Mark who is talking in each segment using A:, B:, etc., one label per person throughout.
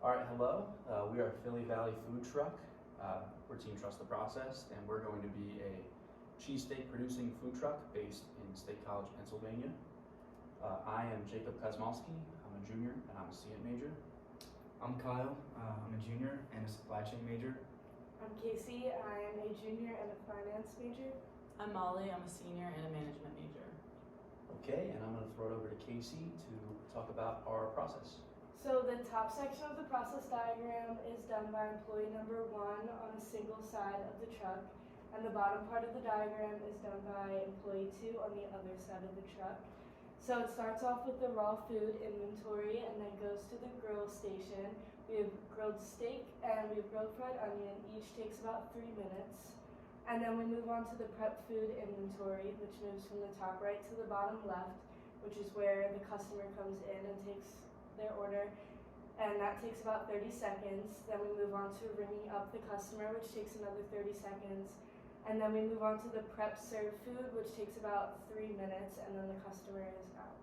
A: All right, hello. We are Philly Valley Food Truck. We're Team Trust the Process, and we're going to be a cheesesteak producing food truck based in State College, Pennsylvania. I am Jacob Kosmowski. I'm a junior and I'm a CN major.
B: I'm Kyle. I'm a junior and a supply chain major.
C: I'm Casey. I am a junior and a finance major.
D: I'm Molly. I'm a senior and a management major.
A: Okay, and I'm going to throw it over to Casey to talk about our process.
C: So the top section of the process diagram is done by employee number 1 on a single side of the truck, and the bottom part of the diagram is done by employee 2 on the other side of the truck. So it starts off with the raw food inventory and then goes to the grill station. We have grilled steak and we have grilled fried onion. Each takes about 3 minutes. And then we move on to the prep food inventory, which moves from the top right to the bottom left, which is where the customer comes in and takes their order, and that takes about 30 seconds. Then we move on to ringing up the customer, which takes another 30 seconds. And then we move on to the prep serve food, which takes about 3 minutes, and then the customer is out.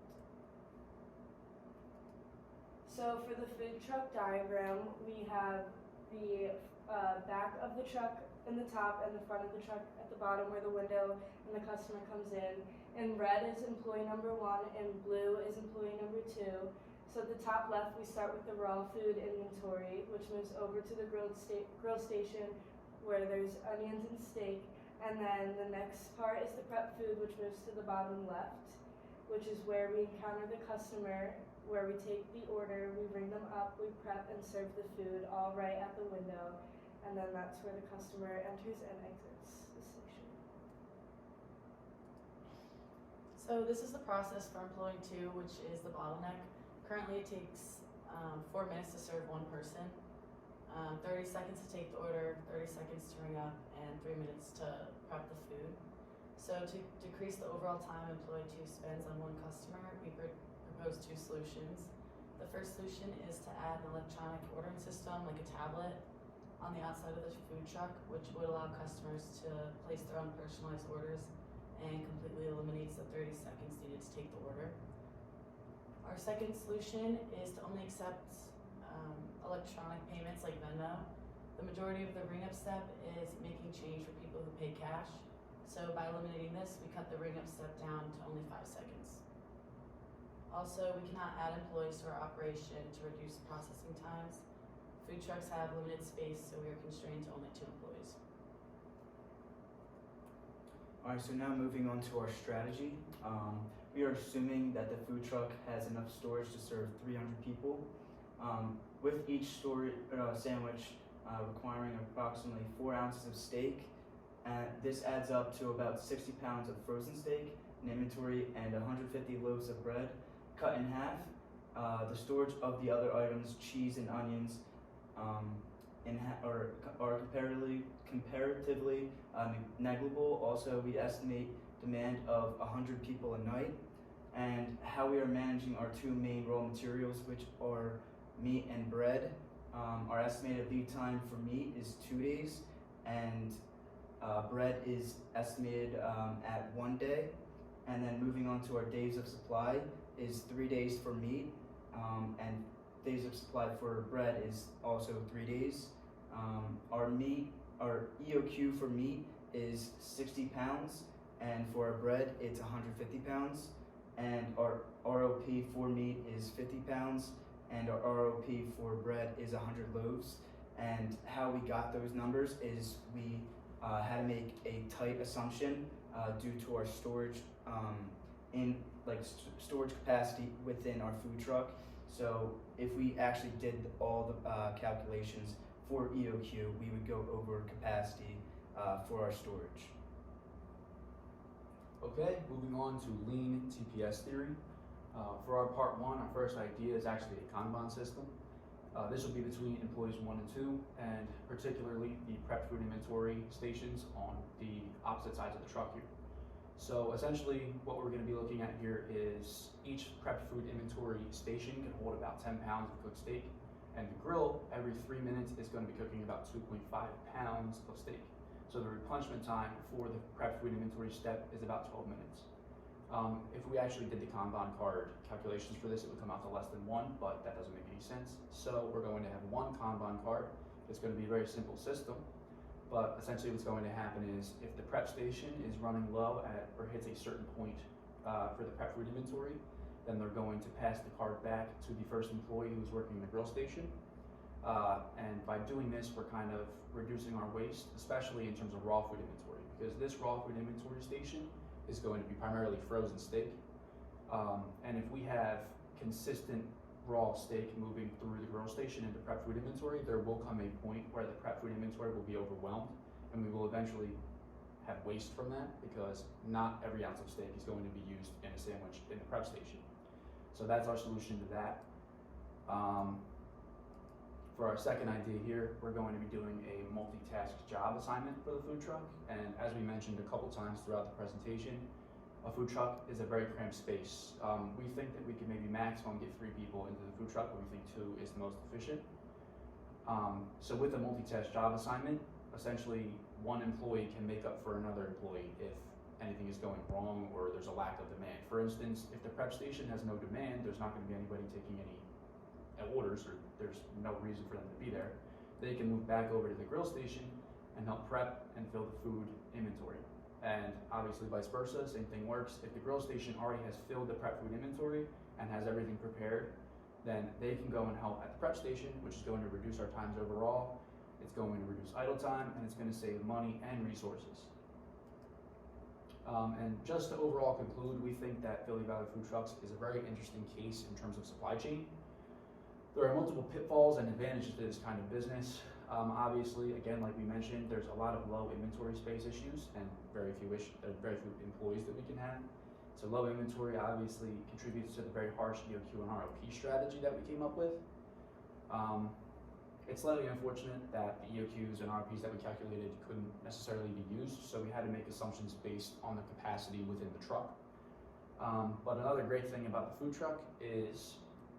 C: So for the food truck diagram, we have the back of the truck in the top and the front of the truck at the bottom where the window and the customer comes in. In red is employee number 1, and blue is employee number 2. So at the top left, we start with the raw food inventory, which moves over to the grill station where there's onions and steak. And then the next part is the prep food, which moves to the bottom left, which is where we encounter the customer, where we take the order, we ring them up, we prep and serve the food all right at the window. And then that's where the customer enters and exits the station.
D: So this is the process for employee 2, which is the bottleneck. Currently it takes 4 minutes to serve one person, 30 seconds to take the order, 30 seconds to ring up, and 3 minutes to prep the food. So to decrease the overall time employee 2 spends on one customer, we propose 2 solutions. The first solution is to add an electronic ordering system like a tablet on the outside of the food truck, which would allow customers to place their own personalized orders and completely eliminates the 30 seconds needed to take the order. Our second solution is to only accept electronic payments like Venmo. The majority of the ring-up step is making change for people who pay cash. So by eliminating this, we cut the ring-up step down to only 5 seconds. Also, we cannot add employees to our operation to reduce processing times. Food trucks have limited space, so we are constrained to only 2 employees.
B: Alright, so now moving on to our strategy. We are assuming that the food truck has enough storage to serve 300 people. With each sandwich requiring approximately 4 ounces of steak. This adds up to about 60 pounds of frozen steak in inventory and 150 loaves of bread cut in half. The storage of the other items, cheese and onions, are comparatively negligible. Also, we estimate demand of 100 people a night. And how we are managing our 2 main raw materials, which are meat and bread. Our estimated lead time for meat is 2 days, and bread is estimated at 1 day. And then moving on to our days of supply is 3 days for meat, and days of supply for bread is also 3 days. Our EOQ for meat is 60 pounds, and for our bread it's 150 pounds. And our ROP for meat is 50 pounds, and our ROP for bread is 100 loaves. And how we got those numbers is we had to make a tight assumption due to our storage storage capacity within our food truck. So if we actually did all the calculations for EOQ, we would go over capacity for our storage.
A: Okay, moving on to lean TPS theory. For our part 1, our first idea is actually a Kanban system. This will be between employees 1 and 2, and particularly the prep food inventory stations on the opposite sides of the truck here. So essentially what we're going to be looking at here is each prep food inventory station can hold about 10 pounds of cooked steak, and the grill every 3 minutes is going to be cooking about 2.5 pounds of steak. So the replenishment time for the prep food inventory step is about 12 minutes. If we actually did the Kanban card calculations for this, it would come out to less than 1, but that doesn't make any sense. So we're going to have one Kanban card. It's going to be a very simple system, but essentially what's going to happen is if the prep station is running low at or hits a certain point for the prep food inventory, then they're going to pass the card back to the first employee who's working the grill station. And by doing this, we're kind of reducing our waste, especially in terms of raw food inventory, because this raw food inventory station is going to be primarily frozen steak. And if we have consistent raw steak moving through the grill station into prep food inventory, there will come a point where the prep food inventory will be overwhelmed, and we will eventually have waste from that, because not every ounce of steak is going to be used in a sandwich in the prep station. So that's our solution to that. For our second idea here, we're going to be doing a multitask job assignment for the food truck. And as we mentioned a couple times throughout the presentation, a food truck is a very cramped space. We think that we can maybe maximum get 3 people into the food truck, but we think 2 is the most efficient. So with a multitask job assignment, essentially one employee can make up for another employee if anything is going wrong or there's a lack of demand. For instance, if the prep station has no demand, there's not going to be anybody taking any orders, or there's no reason for them to be there. They can move back over to the grill station and help prep and fill the food inventory. And obviously vice versa, same thing works. If the grill station already has filled the prep food inventory and has everything prepared, then they can go and help at the prep station, which is going to reduce our times overall. It's going to reduce idle time, and it's going to save money and resources. And just to overall conclude, we think that Philly Valley Food Trucks is a very interesting case in terms of supply chain. There are multiple pitfalls and advantages to this kind of business. Obviously, again, like we mentioned, there's a lot of low inventory space issues and very few employees that we can have. So low inventory obviously contributes to the very harsh EOQ and ROP strategy that we came up with. It's slightly unfortunate that the EOQs and ROPs that we calculated couldn't necessarily be used, so we had to make assumptions based on the capacity within the truck. But another great thing about the food truck is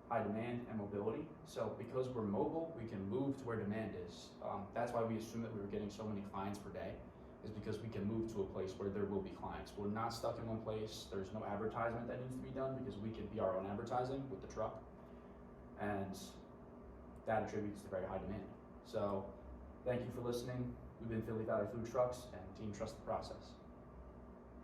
A: high demand and mobility. So because we're mobile, we can move to where demand is. That's why we assumed that we were getting so many clients per day, is because we can move to a place where there will be clients. We're not stuck in one place. There's no advertisement that needs to be done, because we can be our own advertising with the truck. And that attributes to very high demand. So thank you for listening. We've been Philly Valley Food Trucks, and team trust the process.